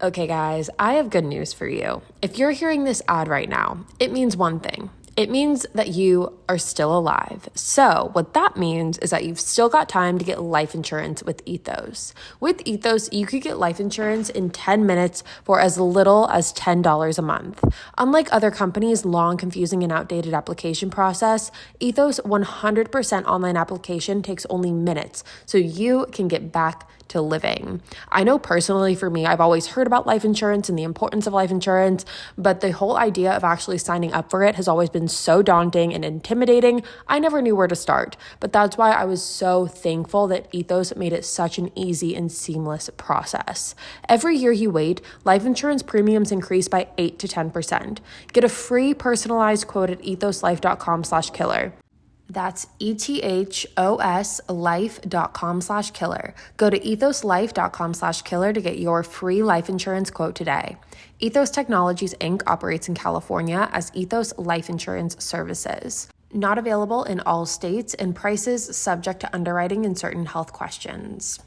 Okay, guys, I have good news for you. If you're hearing this ad right now, it means one thing. It means that you are still alive. So what that means is that you've still got time to get life insurance with Ethos. With Ethos, you could get life insurance in 10 minutes for as little as $10 a month. Unlike other companies' long, confusing, and outdated application process, Ethos 100% online application takes only minutes, so you can get back to living. I know personally for me, I've always heard about life insurance and the importance of life insurance, but the whole idea of actually signing up for it has always been so daunting and intimidating, I never knew where to start. But that's why I was so thankful that Ethos made it such an easy and seamless process. Every year you wait, life insurance premiums increase by 8 to 10%. Get a free personalized quote at ethoslife.com/killer. That's ethoslife.com/killer. Go to ethoslife.com/killer to get your free life insurance quote today. Ethos Technologies, Inc. operates in California as Ethos Life Insurance Services. Not available in all states and prices subject to underwriting and certain health questions.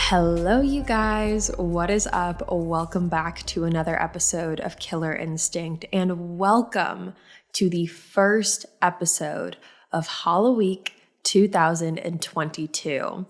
Hello, you guys. What is up? Welcome back to another episode of Killer Instinct, and welcome to the first episode of HALLOWEEK 2022.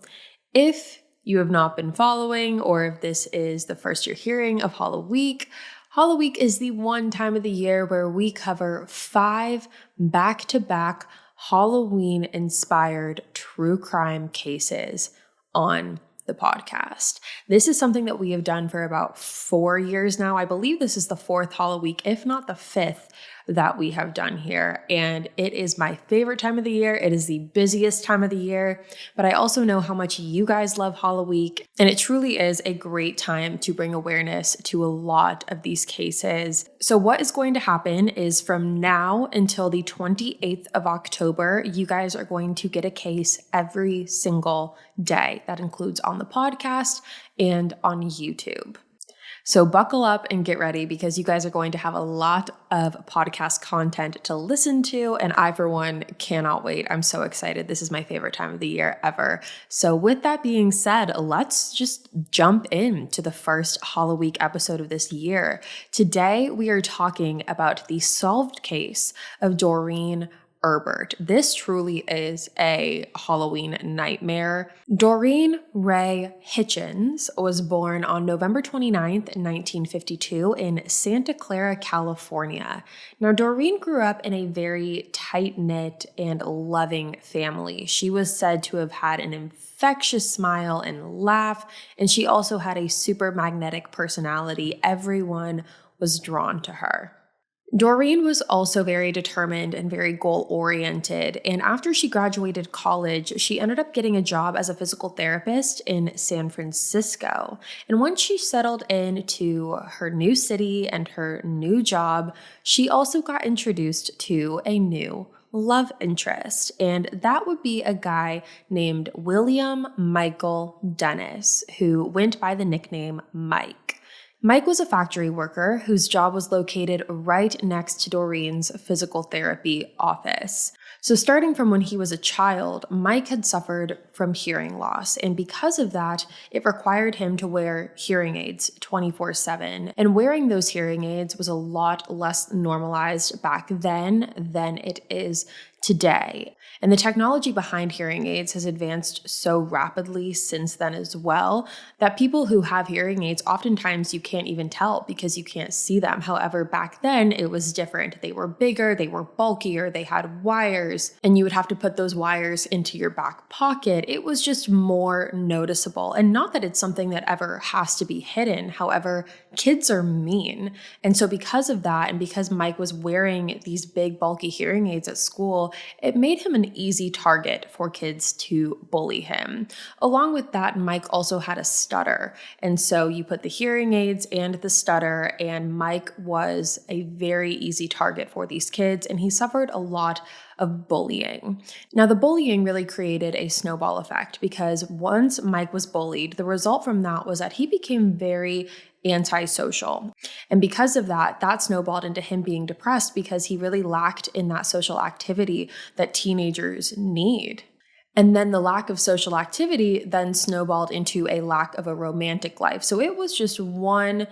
If you have not been following, or if this is the first you're hearing of HALLOWEEK, HALLOWEEK is the one time of the year where we cover 5 back-to-back Halloween-inspired true crime cases on the podcast. This is something that we have done for about 4 years now. I believe this is the 4th HALLOWEEK, if not the 5th, that we have done here. And it is my favorite time of the year. It is the busiest time of the year, but I also know how much you guys love HALLOWEEK. And it truly is a great time to bring awareness to a lot of these cases. So what is going to happen is from now until the 28th of October, you guys are going to get a case every single day. That includes on the podcast and on YouTube. So buckle up and get ready because you guys are going to have a lot of podcast content to listen to. And I, for one, cannot wait. I'm so excited. This is my favorite time of the year ever. So with that being said, let's just jump into the first HALLOWEEK episode of this year. Today, we are talking about the solved case of Doreen Erbert. This truly is a Halloween nightmare. Doreen Ray Hitchens was born on November 29th, 1952 in Santa Clara, California. Now, Doreen grew up in a very tight-knit and loving family. She was said to have had an infectious smile and laugh, and she also had a super magnetic personality. Everyone was drawn to her. Doreen was also very determined and very goal-oriented, and after she graduated college, she ended up getting a job as a physical therapist in San Francisco. And once she settled into her new city and her new job, she also got introduced to a new love interest, and that would be a guy named William Michael Dennis, who went by the nickname Mike. Mike was a factory worker whose job was located right next to Doreen's physical therapy office. So starting from when he was a child, Mike had suffered from hearing loss, and because of that, it required him to wear hearing aids 24/7. And wearing those hearing aids was a lot less normalized back then than it is today. And the technology behind hearing aids has advanced so rapidly since then as well that people who have hearing aids, oftentimes you can't even tell because you can't see them. However, back then it was different. They were bigger, they were bulkier, they had wires, and you would have to put those wires into your back pocket. It was just more noticeable. And not that it's something that ever has to be hidden. However, kids are mean. And so because of that, and because Mike was wearing these big bulky hearing aids at school, it made him an easy target for kids to bully him. Along with that, Mike also had a stutter. And so you put the hearing aids and the stutter, and Mike was a very easy target for these kids, and he suffered a lot of bullying. Now, the bullying really created a snowball effect because once Mike was bullied, the result from that was that he became very antisocial. And because of that, that snowballed into him being depressed because he really lacked in that social activity that teenagers need. And then the lack of social activity then snowballed into a lack of a romantic life. So it was just one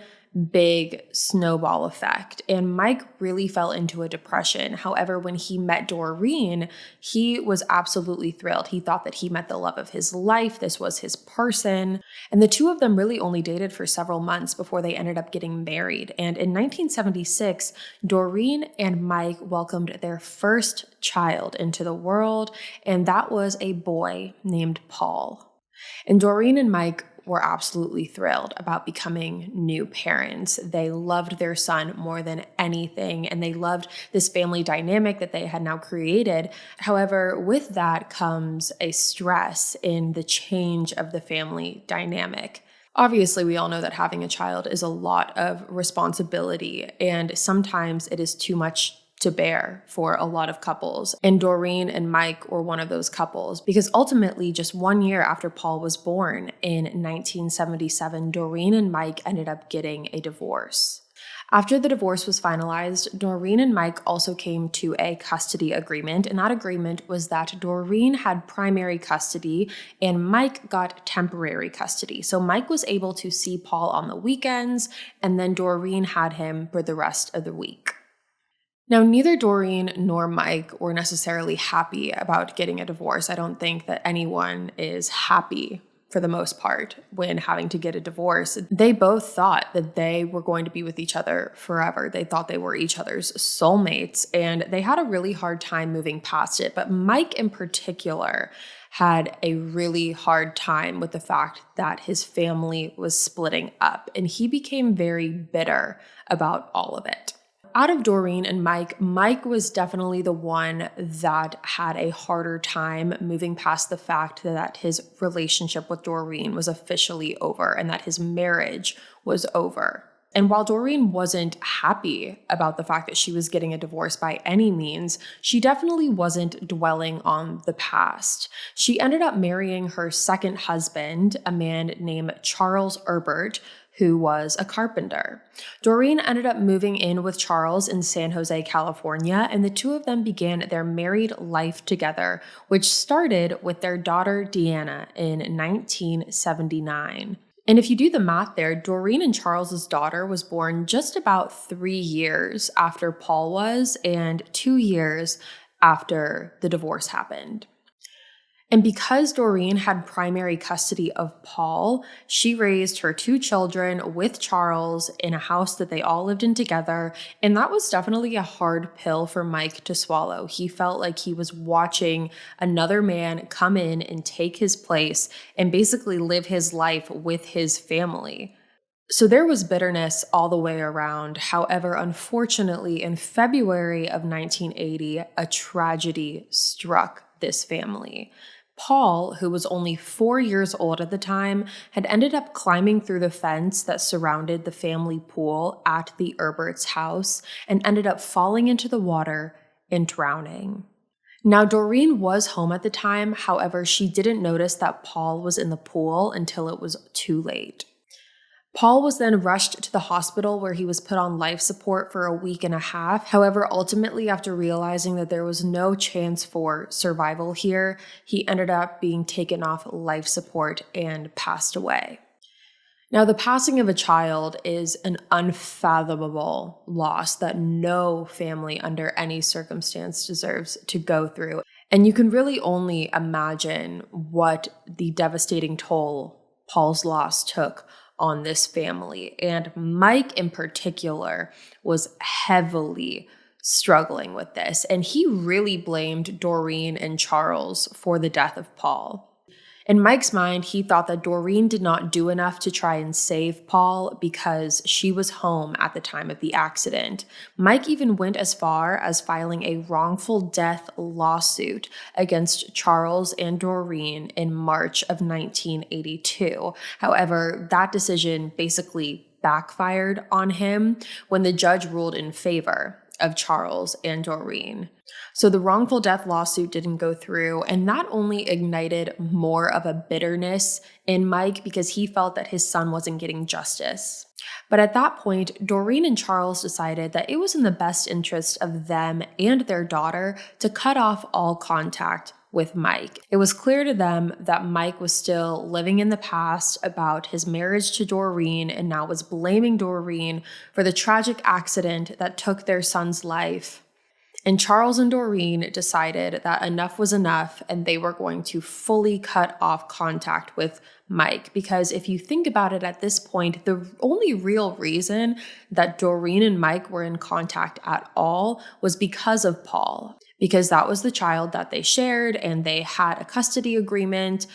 big snowball effect. And Mike really fell into a depression. However, when he met Doreen, he was absolutely thrilled. He thought that he met the love of his life. This was his person. And the two of them really only dated for several months before they ended up getting married. And in 1976, Doreen and Mike welcomed their first child into the world, and that was a boy named Paul. And Doreen and Mike were absolutely thrilled about becoming new parents. They loved their son more than anything, and they loved this family dynamic that they had now created. However, with that comes a stress in the change of the family dynamic. Obviously, we all know that having a child is a lot of responsibility, and sometimes it is too much to bear for a lot of couples. And Doreen and Mike were one of those couples, because ultimately, just 1 year after Paul was born in 1977, Doreen and Mike ended up getting a divorce. After the divorce was finalized, Doreen and Mike also came to a custody agreement, and that agreement was that Doreen had primary custody and Mike got temporary custody. So Mike was able to see Paul on the weekends, and then Doreen had him for the rest of the week. Now, neither Doreen nor Mike were necessarily happy about getting a divorce. I don't think that anyone is happy for the most part when having to get a divorce. They both thought that they were going to be with each other forever. They thought they were each other's soulmates, and they had a really hard time moving past it. But Mike in particular had a really hard time with the fact that his family was splitting up, and he became very bitter about all of it. Out of Doreen and Mike, Mike was definitely the one that had a harder time moving past the fact that his relationship with Doreen was officially over and that his marriage was over. And while Doreen wasn't happy about the fact that she was getting a divorce by any means, she definitely wasn't dwelling on the past. She ended up marrying her second husband, a man named Charles Erbert, who was a carpenter. Doreen ended up moving in with Charles in San Jose, California, and the two of them began their married life together, which started with their daughter Deanna in 1979. And if you do the math there, Doreen and Charles's daughter was born just about 3 years after Paul was, and 2 years after the divorce happened. And because Doreen had primary custody of Paul, she raised her 2 children with Charles in a house that they all lived in together. And that was definitely a hard pill for Mike to swallow. He felt like he was watching another man come in and take his place and basically live his life with his family. So there was bitterness all the way around. However, unfortunately, in February of 1980, a tragedy struck this family. Paul, who was only 4 years old at the time, had ended up climbing through the fence that surrounded the family pool at the Erberts' house and ended up falling into the water and drowning. Now, Doreen was home at the time. However, she didn't notice that Paul was in the pool until it was too late. Paul was then rushed to the hospital where he was put on life support for a week and a half. However, ultimately, after realizing that there was no chance for survival here, he ended up being taken off life support and passed away. Now, the passing of a child is an unfathomable loss that no family under any circumstance deserves to go through. And you can really only imagine what the devastating toll Paul's loss took on this family. And Mike in particular was heavily struggling with this. And he really blamed Doreen and Charles for the death of Paul. In Mike's mind, he thought that Doreen did not do enough to try and save Paul because she was home at the time of the accident. Mike even went as far as filing a wrongful death lawsuit against Charles and Doreen in March of 1982. However, that decision basically backfired on him when the judge ruled in favor of Charles and Doreen. So the wrongful death lawsuit didn't go through, and that only ignited more of a bitterness in Mike because he felt that his son wasn't getting justice. But at that point, Doreen and Charles decided that it was in the best interest of them and their daughter to cut off all contact with Mike. It was clear to them that Mike was still living in the past about his marriage to Doreen and now was blaming Doreen for the tragic accident that took their son's life. And Charles and Doreen decided that enough was enough and they were going to fully cut off contact with Mike. Because if you think about it at this point, the only real reason that Doreen and Mike were in contact at all was because of Paul. Because that was the child that they shared and they had a custody agreement.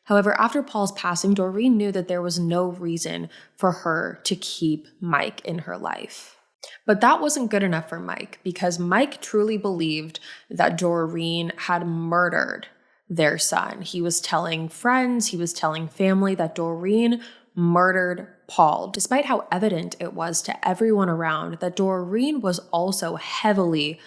However, after Paul's passing, Doreen knew that there was no reason for her to keep Mike in her life. But that wasn't good enough for Mike because Mike truly believed that Doreen had murdered their son. He was telling friends, he was telling family that Doreen murdered Paul, despite how evident it was to everyone around that Doreen was also heavily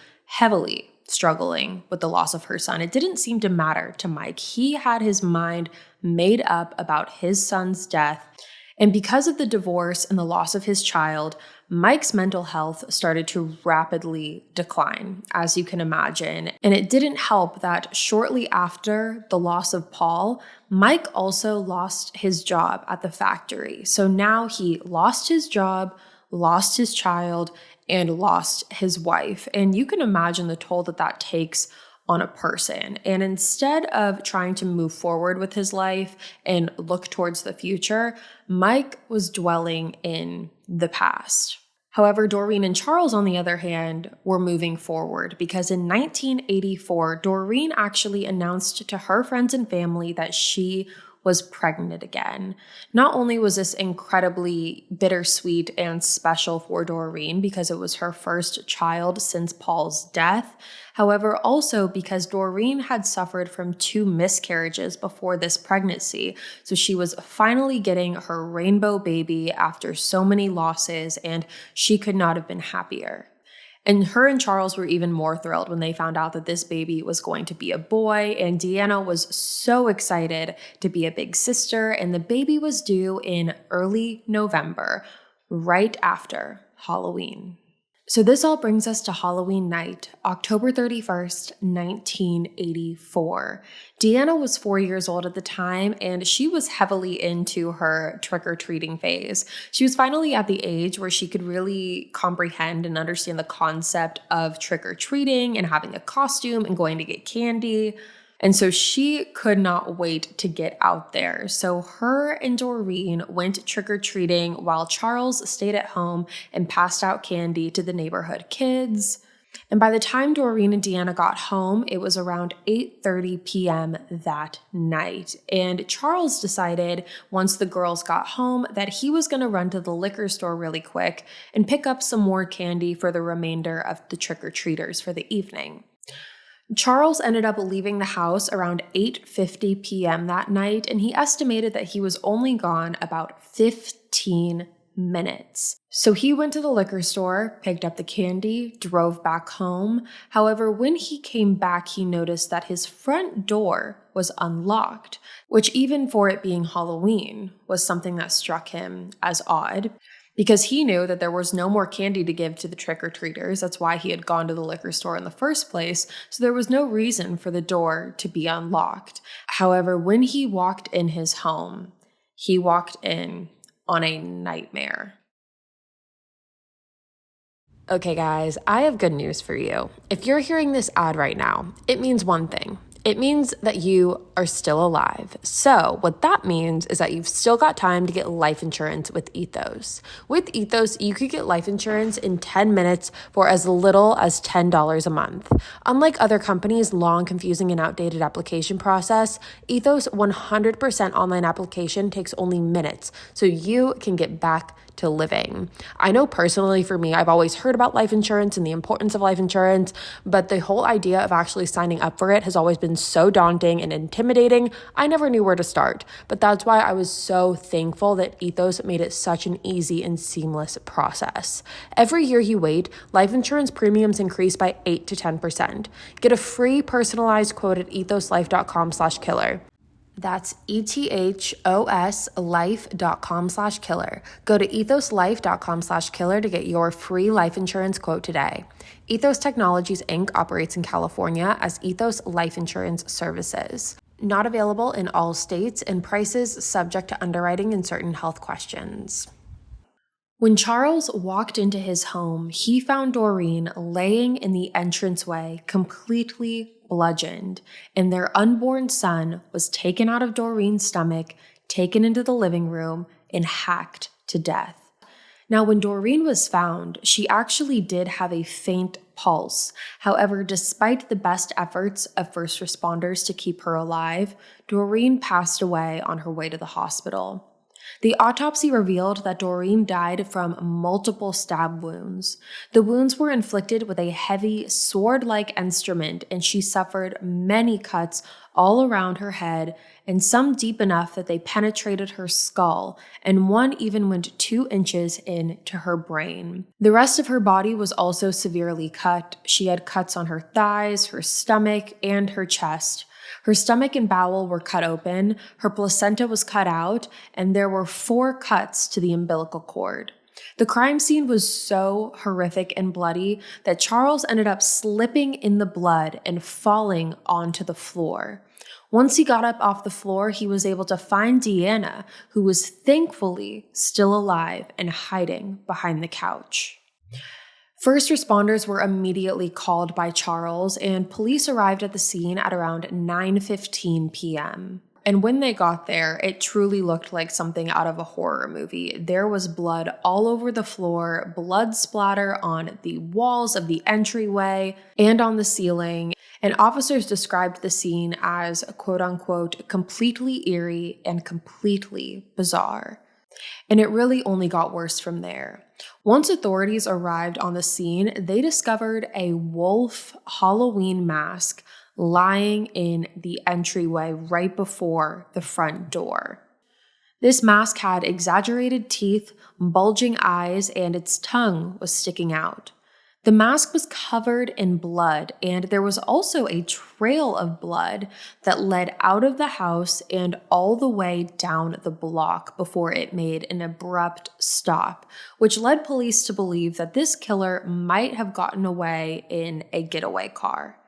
struggling with the loss of her son. It didn't seem to matter to Mike. He had his mind made up about his son's death. And because of the divorce and the loss of his child, Mike's mental health started to rapidly decline, as you can imagine. And it didn't help that shortly after the loss of Paul, Mike also lost his job at the factory. So now he lost his job, lost his child, and lost his wife. And you can imagine the toll that that takes on a person. And instead of trying to move forward with his life and look towards the future, Mike was dwelling in the past. However, Doreen and Charles, on the other hand, were moving forward because in 1984, Doreen actually announced to her friends and family that she was pregnant again. Not only was this incredibly bittersweet and special for Doreen because it was her first child since Paul's death, however, also because Doreen had suffered from 2 miscarriages before this pregnancy. So she was finally getting her rainbow baby after so many losses, and she could not have been happier. And her and Charles were even more thrilled when they found out that this baby was going to be a boy, and Deanna was so excited to be a big sister, and the baby was due in early November, right after Halloween. So this all brings us to Halloween night, October 31st, 1984. Deanna was 4 years old at the time, and she was heavily into her trick-or-treating phase. She was finally at the age where she could really comprehend and understand the concept of trick-or-treating and having a costume and going to get candy. And so she could not wait to get out there. So her and Doreen went trick-or-treating while Charles stayed at home and passed out candy to the neighborhood kids. And by the time Doreen and Deanna got home, it was around 8:30 p.m. that night. And Charles decided once the girls got home that he was going to run to the liquor store really quick and pick up some more candy for the remainder of the trick-or-treaters for the evening. Charles ended up leaving the house around 8:50 p.m. that night, and he estimated that he was only gone about 15 minutes. So he went to the liquor store, picked up the candy, drove back home. However, when he came back, he noticed that his front door was unlocked, which even for it being Halloween was something that struck him as odd. Because he knew that there was no more candy to give to the trick-or-treaters. That's why he had gone to the liquor store in the first place. So there was no reason for the door to be unlocked. However, when he walked in his home, he walked in on a nightmare. Okay, guys, I have good news for you. If you're hearing this ad right now, it means one thing. It means that you are still alive. So what that means is that you've still got time to get life insurance with Ethos. With Ethos, you could get life insurance in 10 minutes for as little as $10 a month. Unlike other companies' long, confusing, and outdated application process, Ethos 100% online application takes only minutes, so you can get back to living. I know personally for me, I've always heard about life insurance and the importance of life insurance, but the whole idea of actually signing up for it has always been so daunting and intimidating. I never knew where to start, but that's why I was so thankful that Ethos made it such an easy and seamless process. Every year you wait, life insurance premiums increase by 8 to 10%. Get a free personalized quote at ethoslife.com/killer. That's ethoslife.com/killer. Go to ethoslife.com/killer to get your free life insurance quote today. Ethos Technologies, Inc. operates in California as Ethos Life Insurance Services. Not available in all states, and prices subject to underwriting and certain health questions. When Charles walked into his home, he found Doreen laying in the entranceway, completely bludgeoned, and their unborn son was taken out of Doreen's stomach, taken into the living room, and hacked to death. Now, when Doreen was found, she actually did have a faint pulse. However, despite the best efforts of first responders to keep her alive, Doreen passed away on her way to the hospital. The autopsy revealed that Doreen died from multiple stab wounds. The wounds were inflicted with a heavy sword-like instrument, and she suffered many cuts all around her head, and some deep enough that they penetrated her skull, and one even went 2 inches into her brain. The rest of her body was also severely cut. She had cuts on her thighs, her stomach, and her chest. Her stomach and bowel were cut open, her placenta was cut out, and there were 4 cuts to the umbilical cord. The crime scene was so horrific and bloody that Charles ended up slipping in the blood and falling onto the floor. Once he got up off the floor, he was able to find Deanna, who was thankfully still alive and hiding behind the couch. First responders were immediately called by Charles, and police arrived at the scene at around 9:15 p.m. And when they got there, it truly looked like something out of a horror movie. There was blood all over the floor, blood splatter on the walls of the entryway and on the ceiling, and officers described the scene as, quote unquote, completely eerie and completely bizarre. And it really only got worse from there. Once authorities arrived on the scene, they discovered a wolf Halloween mask lying in the entryway right before the front door. This mask had exaggerated teeth, bulging eyes, and its tongue was sticking out. The mask was covered in blood, and there was also a trail of blood that led out of the house and all the way down the block before it made an abrupt stop, which led police to believe that this killer might have gotten away in a getaway car.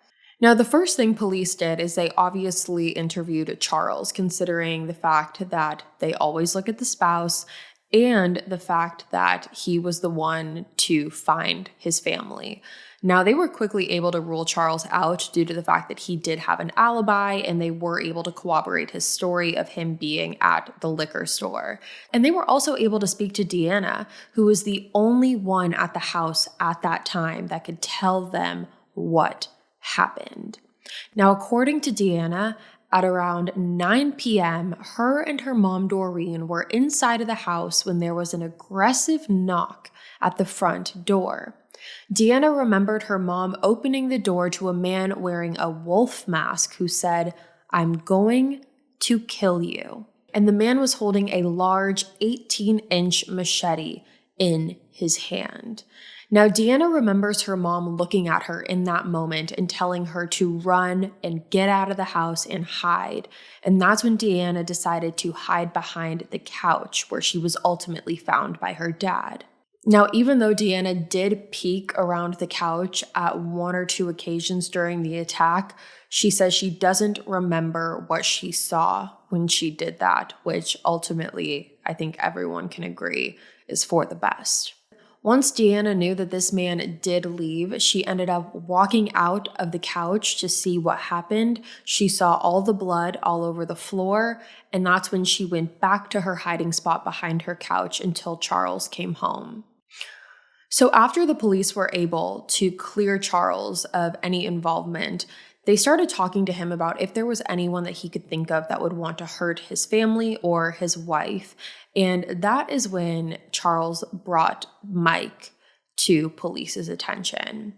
Now, the first thing police did is they obviously interviewed Charles, considering the fact that they always look at the spouse and the fact that he was the one to find his family. Now, they were quickly able to rule Charles out due to the fact that he did have an alibi, and they were able to corroborate his story of him being at the liquor store. And they were also able to speak to Deanna, who was the only one at the house at that time that could tell them what happened. Now, according to Deanna, at around 9 p.m., her and her mom, Doreen, were inside of the house when there was an aggressive knock at the front door. Deanna remembered her mom opening the door to a man wearing a wolf mask who said, "I'm going to kill you." And the man was holding a large 18-inch machete in his hand. Now, Deanna remembers her mom looking at her in that moment and telling her to run and get out of the house and hide. And that's when Deanna decided to hide behind the couch, where she was ultimately found by her dad. Now, even though Deanna did peek around the couch at 1 or 2 occasions during the attack, she says she doesn't remember what she saw when she did that, which ultimately I think everyone can agree is for the best. Once Deanna knew that this man did leave, she ended up walking out of the couch to see what happened. She saw all the blood all over the floor, and that's when she went back to her hiding spot behind her couch until Charles came home. So after the police were able to clear Charles of any involvement, They started talking to him about if there was anyone that he could think of that would want to hurt his family or his wife. And that is when Charles brought Mike to police's attention.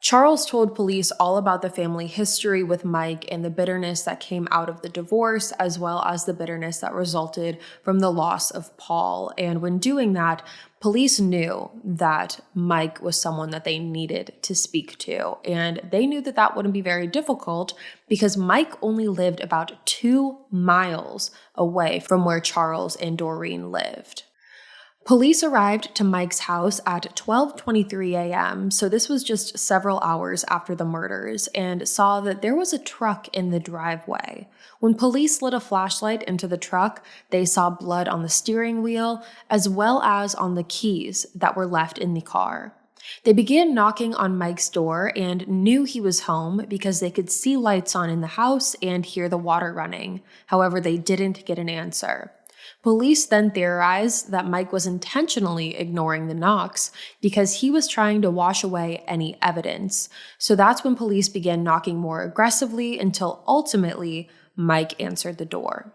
Charles told police all about the family history with Mike and the bitterness that came out of the divorce, as well as the bitterness that resulted from the loss of Paul. And when doing that, police knew that Mike was someone that they needed to speak to. And they knew that that wouldn't be very difficult because Mike only lived about 2 miles away from where Charles and Doreen lived. Police arrived to Mike's house at 12:23 a.m., so this was just several hours after the murders, and saw that there was a truck in the driveway. When police lit a flashlight into the truck, they saw blood on the steering wheel, as well as on the keys that were left in the car. They began knocking on Mike's door and knew he was home because they could see lights on in the house and hear the water running. However, they didn't get an answer. Police then theorized that Mike was intentionally ignoring the knocks because he was trying to wash away any evidence. So that's when police began knocking more aggressively until ultimately Mike answered the door.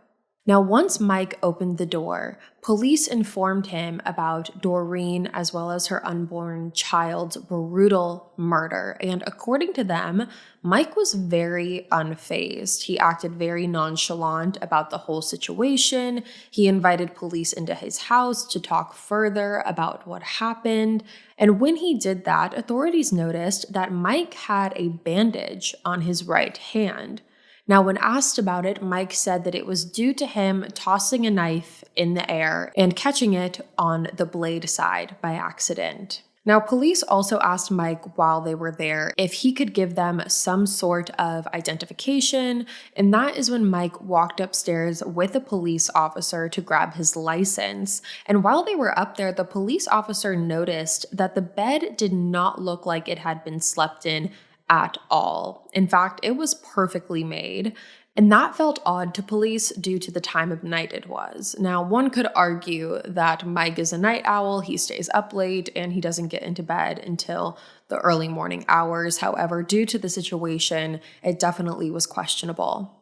Now, once Mike opened the door, police informed him about Doreen as well as her unborn child's brutal murder. And according to them, Mike was very unfazed. He acted very nonchalant about the whole situation. He invited police into his house to talk further about what happened. And when he did that, authorities noticed that Mike had a bandage on his right hand. Now, when asked about it, Mike said that it was due to him tossing a knife in the air and catching it on the blade side by accident. Now, police also asked Mike while they were there if he could give them some sort of identification, and that is when Mike walked upstairs with a police officer to grab his license. And while they were up there, the police officer noticed that the bed did not look like it had been slept in at all. In fact, it was perfectly made, and that felt odd to police due to the time of night it was. Now, one could argue that Mike is a night owl, he stays up late, and he doesn't get into bed until the early morning hours. However, due to the situation, it definitely was questionable.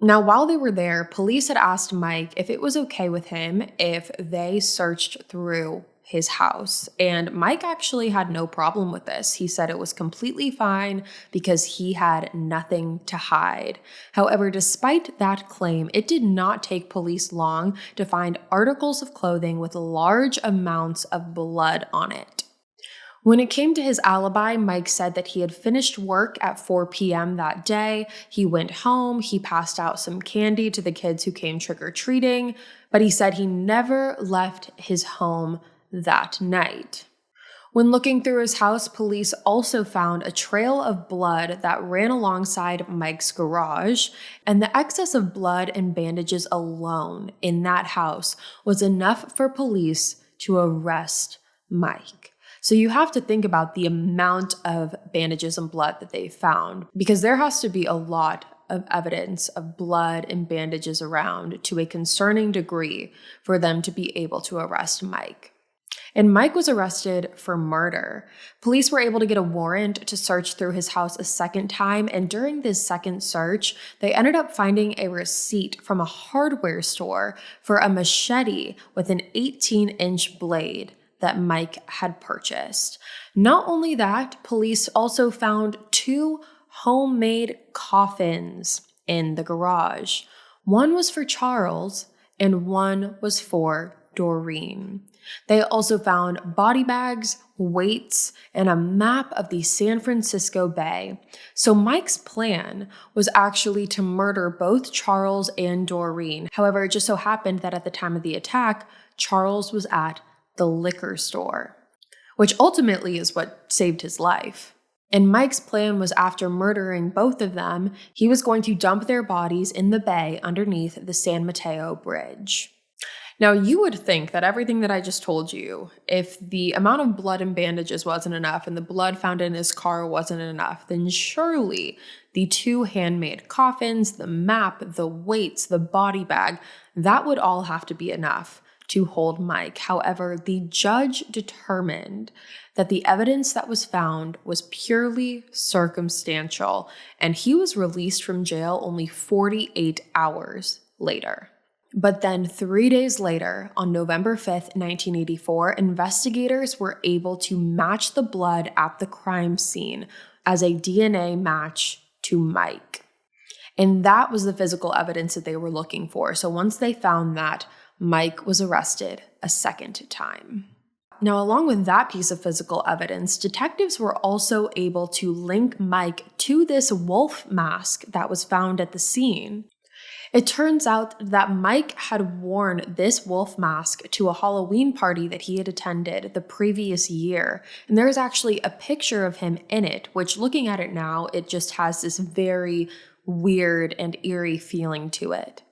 Now, while they were there, police had asked Mike if it was okay with him if they searched through his house. And Mike actually had no problem with this. He said it was completely fine because he had nothing to hide. However, despite that claim, it did not take police long to find articles of clothing with large amounts of blood on it. When it came to his alibi, Mike said that he had finished work at 4 p.m. that day. He went home, he passed out some candy to the kids who came trick-or-treating, but he said he never left his home that night. When looking through his house, police also found a trail of blood that ran alongside Mike's garage, and the excess of blood and bandages alone in that house was enough for police to arrest Mike. So you have to think about the amount of bandages and blood that they found, because there has to be a lot of evidence of blood and bandages around to a concerning degree for them to be able to arrest Mike. And Mike was arrested for murder. Police were able to get a warrant to search through his house a second time, and during this second search, they ended up finding a receipt from a hardware store for a machete with an 18-inch blade that Mike had purchased. Not only that, police also found 2 homemade coffins in the garage. One was for Charles, and one was for Doreen. They also found body bags, weights, and a map of the San Francisco Bay. So Mike's plan was actually to murder both Charles and Doreen. However, it just so happened that at the time of the attack, Charles was at the liquor store, which ultimately is what saved his life. And Mike's plan was, after murdering both of them, he was going to dump their bodies in the bay underneath the San Mateo Bridge. Now, you would think that everything that I just told you, if the amount of blood and bandages wasn't enough and the blood found in his car wasn't enough, then surely the 2 handmade coffins, the map, the weights, the body bag, that would all have to be enough to hold Mike. However, the judge determined that the evidence that was found was purely circumstantial, and he was released from jail only 48 hours later. But then 3 days later, on November 5th, 1984, investigators were able to match the blood at the crime scene as a DNA match to Mike. And that was the physical evidence that they were looking for. So once they found that, Mike was arrested a second time. Now, along with that piece of physical evidence, detectives were also able to link Mike to this wolf mask that was found at the scene. It turns out that Mike had worn this wolf mask to a Halloween party that he had attended the previous year. And there's actually a picture of him in it, which looking at it now, it just has this very weird and eerie feeling to it.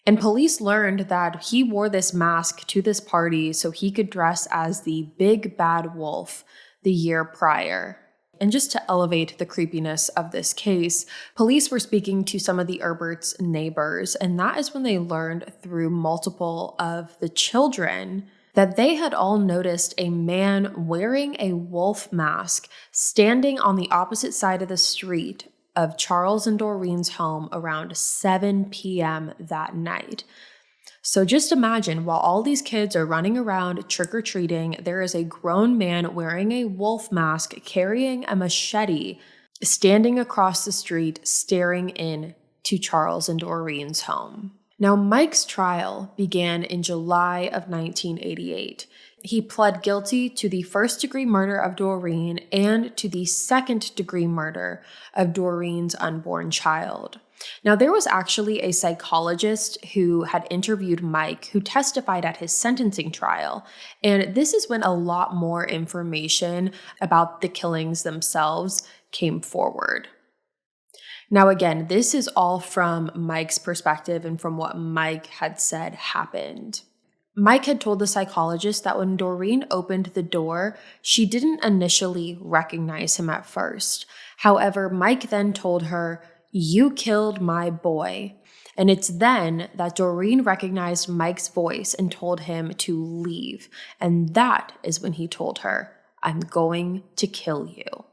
And police learned that he wore this mask to this party so he could dress as the big bad wolf the year prior. And just to elevate the creepiness of this case, police were speaking to some of the Erberts' neighbors, and that is when they learned through multiple of the children that they had all noticed a man wearing a wolf mask standing on the opposite side of the street of Charles and Doreen's home around 7 p.m. that night. So just imagine, while all these kids are running around trick-or-treating, there is a grown man wearing a wolf mask, carrying a machete, standing across the street, staring in to Charles and Doreen's home. Now, Mike's trial began in July of 1988. He pled guilty to the first-degree murder of Doreen and to the second-degree murder of Doreen's unborn child. Now, there was actually a psychologist who had interviewed Mike who testified at his sentencing trial, and this is when a lot more information about the killings themselves came forward. Now, again, this is all from Mike's perspective and from what Mike had said happened. Mike had told the psychologist that when Doreen opened the door, she didn't initially recognize him at first. However, Mike then told her, "You killed my boy." And it's then that Doreen recognized Mike's voice and told him to leave. And that is when he told her, "I'm going to kill you."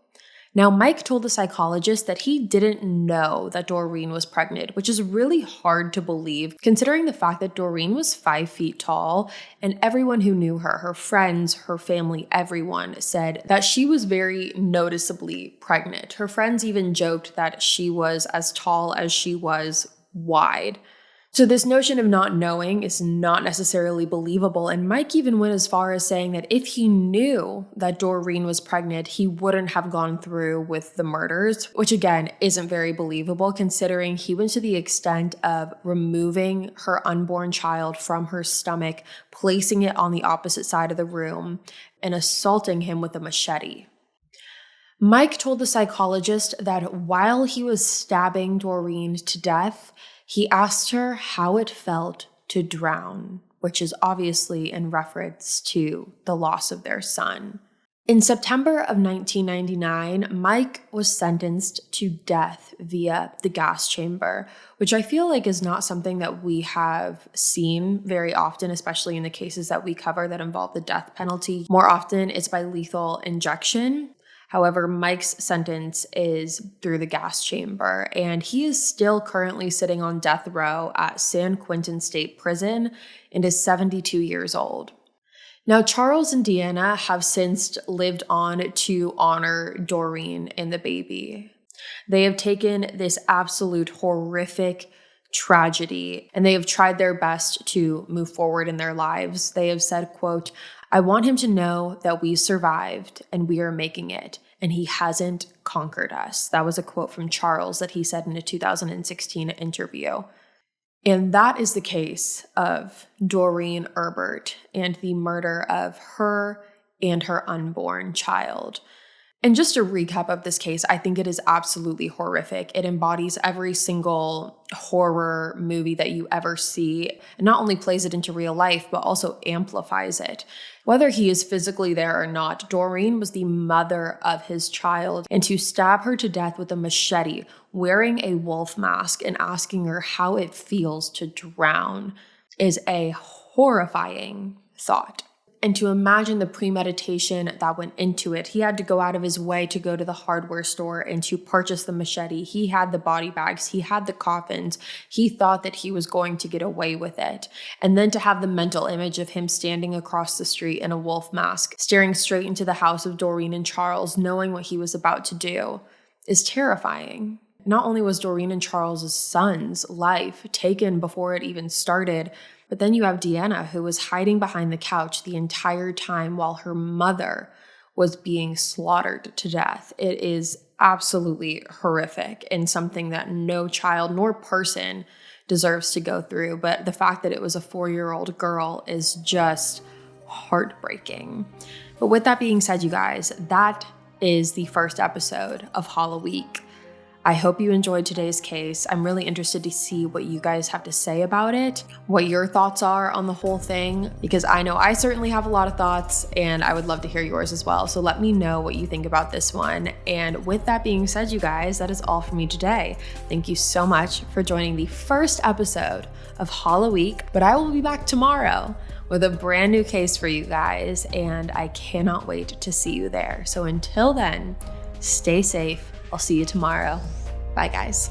Now, Mike told the psychologist that he didn't know that Doreen was pregnant, which is really hard to believe considering the fact that Doreen was 5 feet tall and everyone who knew her, her friends, her family, everyone said that she was very noticeably pregnant. Her friends even joked that she was as tall as she was wide. So this notion of not knowing is not necessarily believable, and Mike even went as far as saying that if he knew that Doreen was pregnant, he wouldn't have gone through with the murders, which again isn't very believable considering he went to the extent of removing her unborn child from her stomach, placing it on the opposite side of the room, and assaulting him with a machete. Mike told the psychologist that while he was stabbing Doreen to death, he asked her how it felt to drown, which is obviously in reference to the loss of their son. In September of 1999, Mike was sentenced to death via the gas chamber, which I feel like is not something that we have seen very often, especially in the cases that we cover that involve the death penalty. More often, it's by lethal injection. However, Mike's sentence is through the gas chamber, and he is still currently sitting on death row at San Quentin State Prison and is 72 years old. Now, Charles and Deanna have since lived on to honor Doreen and the baby. They have taken this absolute horrific tragedy, and they have tried their best to move forward in their lives. They have said, quote, "I want him to know that we survived and we are making it, and he hasn't conquered us." That was a quote from Charles that he said in a 2016 interview. And that is the case of Doreen Erbert and the murder of her and her unborn child. And just a recap of this case, I think it is absolutely horrific. It embodies every single horror movie that you ever see, and not only plays it into real life, but also amplifies it. Whether he is physically there or not, Doreen was the mother of his child, and to stab her to death with a machete, wearing a wolf mask, and asking her how it feels to drown is a horrifying thought. And to imagine the premeditation that went into it, he had to go out of his way to go to the hardware store and to purchase the machete. He had the body bags. He had the coffins. He thought that he was going to get away with it. And then to have the mental image of him standing across the street in a wolf mask, staring straight into the house of Doreen and Charles, knowing what he was about to do, is terrifying. Not only was Doreen and Charles' son's life taken before it even started, but then you have Deanna, who was hiding behind the couch the entire time while her mother was being slaughtered to death. It is absolutely horrific and something that no child nor person deserves to go through. But the fact that it was a 4-year-old girl is just heartbreaking. But with that being said, you guys, that is the first episode of HALLOWEEK. I hope you enjoyed today's case. I'm really interested to see what you guys have to say about it, what your thoughts are on the whole thing, because I know I certainly have a lot of thoughts and I would love to hear yours as well. So let me know what you think about this one. And with that being said, you guys, that is all for me today. Thank you so much for joining the first episode of HALLOWEEK, but I will be back tomorrow with a brand new case for you guys, and I cannot wait to see you there. So until then, stay safe. I'll see you tomorrow. Bye, guys.